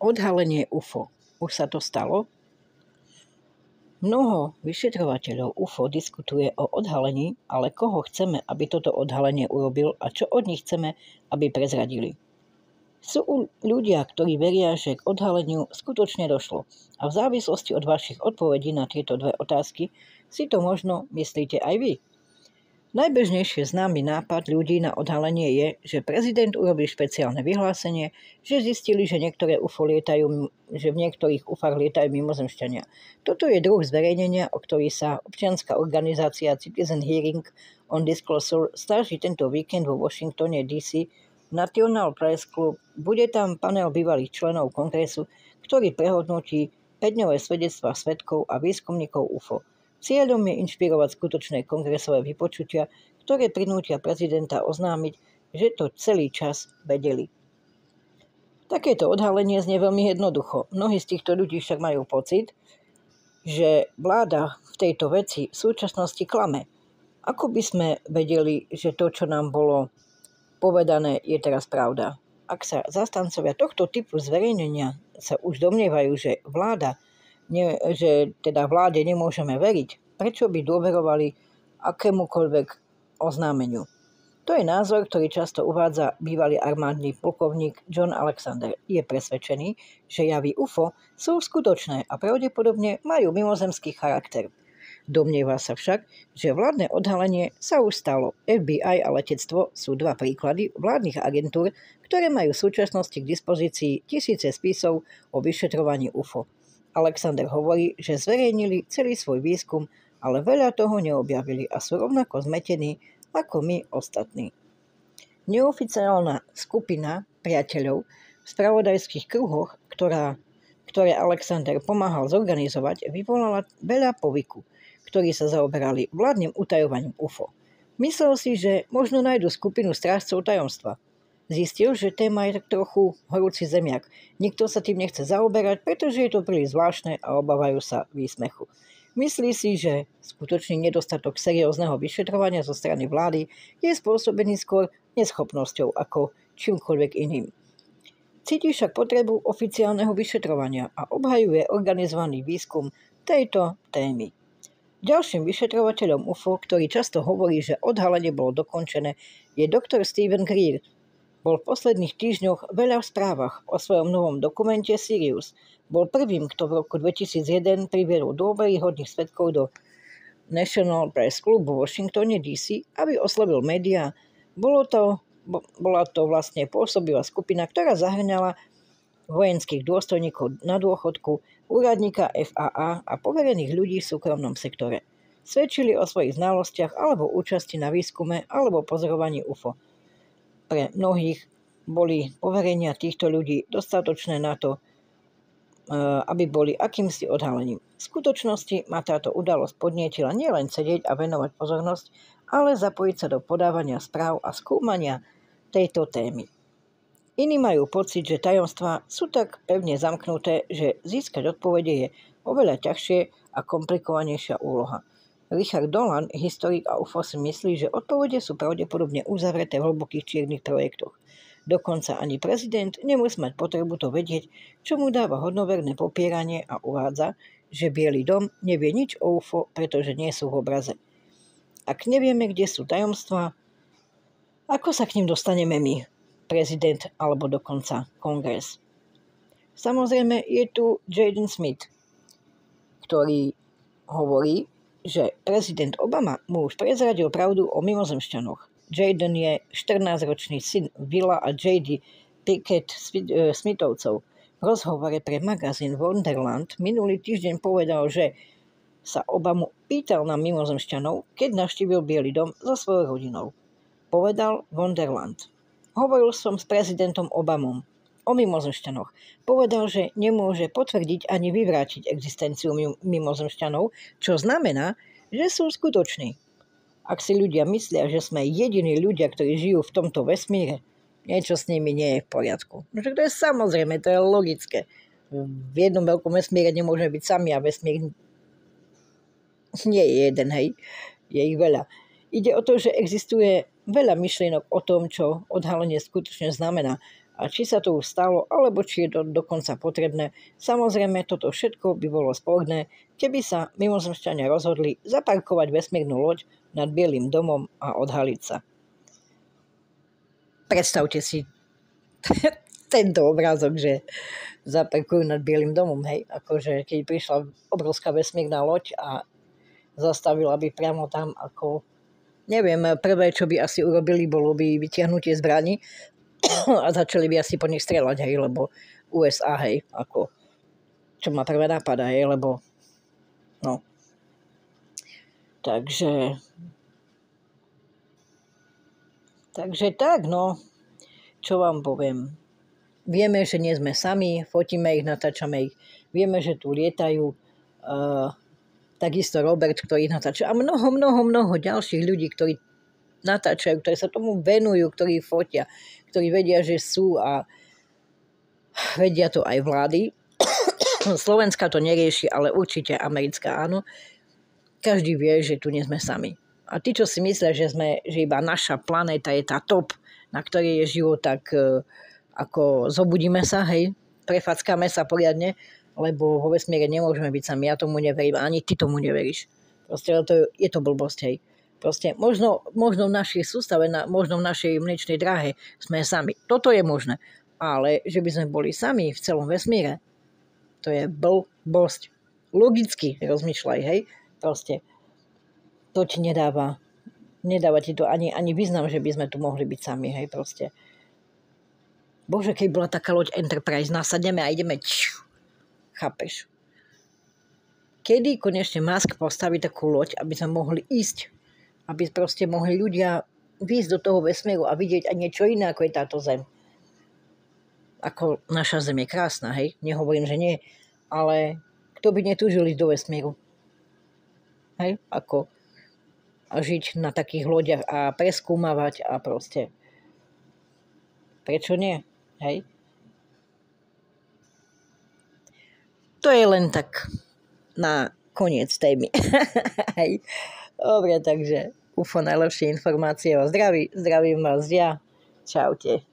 Odhalenie UFO. Už sa to stalo? Mnoho vyšetrovateľov UFO diskutuje o odhalení, ale koho chceme, aby toto odhalenie urobil a čo od nich chceme, aby prezradili. Sú ľudia, ktorí veria, že k odhaleniu skutočne došlo a v závislosti od vašich odpovedí na tieto dve otázky si to možno myslíte aj vy. Najbežnejšie známy nápad ľudí na odhalenie je, že prezident urobil špeciálne vyhlásenie, že zistili, že niektoré UFO lietajú, že v niektorých UFách lietajú mimozemšťania. Toto je druh zverejnenia, o ktorý sa občianska organizácia Citizen Hearing on Disclosure snaží tento víkend vo Washingtone DC National Press Club. Bude tam panel bývalých členov kongresu, ktorý prehodnotí 5-dňové svedectvá svedkov a výskumníkov UFO. Cieľom je inšpirovať skutočné kongresové vypočutia, ktoré prinútia prezidenta oznámiť, že to celý čas vedeli. Takéto odhalenie znie veľmi jednoducho. Mnohí z týchto ľudí však majú pocit, že vláda v tejto veci v súčasnosti klame. Ako by sme vedeli, že to, čo nám bolo povedané, je teraz pravda? Ak sa zastancovia tohto typu zverejnenia sa už domnievajú, že vláde nemôžeme veriť, prečo by dôverovali akémukoľvek oznámeniu. To je názor, ktorý často uvádza bývalý armádny plukovník John Alexander. Je presvedčený, že javy UFO sú skutočné a pravdepodobne majú mimozemský charakter. Domnieva sa však, že vládne odhalenie sa už stalo. FBI a letectvo sú dva príklady vládnych agentúr, ktoré majú v súčasnosti k dispozícii tisíce spisov o vyšetrovaní UFO. Alexander hovorí, že zverejnili celý svoj výskum, ale veľa toho neobjavili a sú rovnako zmetení ako my ostatní. Neoficiálna skupina priateľov v spravodajských kruhoch, ktoré Alexander pomáhal zorganizovať, vyvolala veľa povyku, ktorí sa zaoberali vládnym utajovaním UFO. Myslel si, že možno nájdu skupinu strážcov tajomstva. Zistil, že téma je tak trochu horúci zemiak. Nikto sa tým nechce zaoberať, pretože je to príliš zvláštne a obávajú sa výsmechu. Myslí si, že skutočný nedostatok seriózneho vyšetrovania zo strany vlády je spôsobený skôr neschopnosťou ako čímkoľvek iným. Cíti však potrebu oficiálneho vyšetrovania a obhajuje organizovaný výskum tejto témy. Ďalším vyšetrovateľom UFO, ktorý často hovorí, že odhalenie bolo dokončené, je doktor Stephen Greer. Bol v posledných týždňoch veľa v správach o svojom novom dokumente Sirius. Bol prvým, kto v roku 2001 priviedol dôveryhodných svedkov do National Press Club vo Washingtone DC, aby oslovil médiá. Bola to vlastne pôsobivá skupina, ktorá zahrňala vojenských dôstojníkov na dôchodku, úradníka FAA a poverených ľudí v súkromnom sektore. Svedčili o svojich znalostiach alebo účasti na výskume alebo pozorovaní UFO. Pre mnohých boli poverenia týchto ľudí dostatočné na to, aby boli akýmsi odhalením. V skutočnosti ma táto udalosť podnietila nielen sedieť a venovať pozornosť, ale zapojiť sa do podávania správ a skúmania tejto témy. Iní majú pocit, že tajomstvá sú tak pevne zamknuté, že získať odpovede je oveľa ťažšie a komplikovanejšia úloha. Richard Dolan, historik a UFO, si myslí, že odpovede sú pravdepodobne uzavreté v hlbokých čiernych projektoch. Dokonca ani prezident nemusí mať potrebu to vedieť, čo mu dáva hodnoverné popieranie a uvádza, že Biely dom nevie nič o UFO, pretože nie sú v obraze. Ak nevieme, kde sú tajomstvá, ako sa k nim dostaneme my, prezident alebo dokonca kongres? Samozrejme je tu Jaden Smith, ktorý hovorí, že prezident Obama mu už prezradil pravdu o mimozemšťanoch. Jaden je 14-ročný syn Willa a J.D. Pickett Smithovcov. V rozhovore pre magazín Wonderland minulý týždeň povedal, že sa Obamu pýtal na mimozemšťanov, keď navštívil Biely dom so svojou rodinou. Povedal Wonderland: Hovoril som s prezidentom Obamom o mimozemšťanoch. Povedal, že nemôže potvrdiť ani vyvrátiť existenciu mimozemšťanov, čo znamená, že sú skutoční. Ak si ľudia myslia, že sme jediní ľudia, ktorí žijú v tomto vesmíre, niečo s nimi nie je v poriadku. No to je samozrejme, to je logické. V jednom veľkom vesmíre nemôžeme byť sami a vesmír nie je jeden, hej. Je ich veľa. Ide o to, že existuje veľa myšlienok o tom, čo odhalenie skutočne znamená. a či sa to už stalo, alebo či je to dokonca potrebné. Samozrejme, toto všetko by bolo sporné, keby sa mimozemšťania rozhodli zaparkovať vesmírnu loď nad Bielým domom a odhaliť sa. Predstavte si tento obrázok, že zaparkujú nad Bielým domom, hej, akože keď prišla obrovská vesmírna loď a zastavila by priamo tam, ako neviem, prvé, čo by asi urobili, bolo by vytiahnutie zbraní a začali by asi po nich strieľať, hej, lebo USA, hej, ako čo ma prvé napadá, hej, lebo no. Takže tak, no, čo vám poviem. Vieme, že nie sme sami, fotíme ich, natáčame ich, vieme, že tu lietajú, takisto Robert, ktorý natáča a mnoho ďalších ľudí, ktorí natáčajú, ktorí sa tomu venujú, ktorí fotia, ktorí vedia, že sú a vedia to aj vlády. Slovenská to nerieši, ale určite americká áno. Každý vie, že tu nie sme sami. A tí, čo si myslia, že iba naša planéta je tá top, na ktorej je život, tak ako zobudíme sa, hej, prefackáme sa poriadne, lebo vo vesmíre nemôžeme byť sami. Ja tomu neverím, ani ty tomu neveríš. Proste je to blbosť, hej. Proste možno v našej sústave, možno v našej mliečnej dráhe sme sami. Toto je možné. Ale že by sme boli sami v celom vesmíre, to je blbosť. Logicky rozmýšľaj, hej. Proste to ti nedáva ti to ani význam, že by sme tu mohli byť sami, hej, proste. Bože, keď bola taká loď Enterprise, nasadneme a ideme, chápeš. Kedy konečne Musk postaví takú loď, aby sme mohli ísť, aby proste mohli ľudia výjsť do toho vesmíru a vidieť aj niečo iné, ako je táto Zem. Ako naša Zem je krásna, hej, nehovorím, že nie, ale kto by netúžil ísť do vesmíru? Hej, ako a žiť na takých loďach a preskúmavať a proste prečo nie, hej? To je len tak na koniec témy. Hej. Dobre, takže UFO najlepšie informácie o zdraví. Zdravím vás ja. Čaute.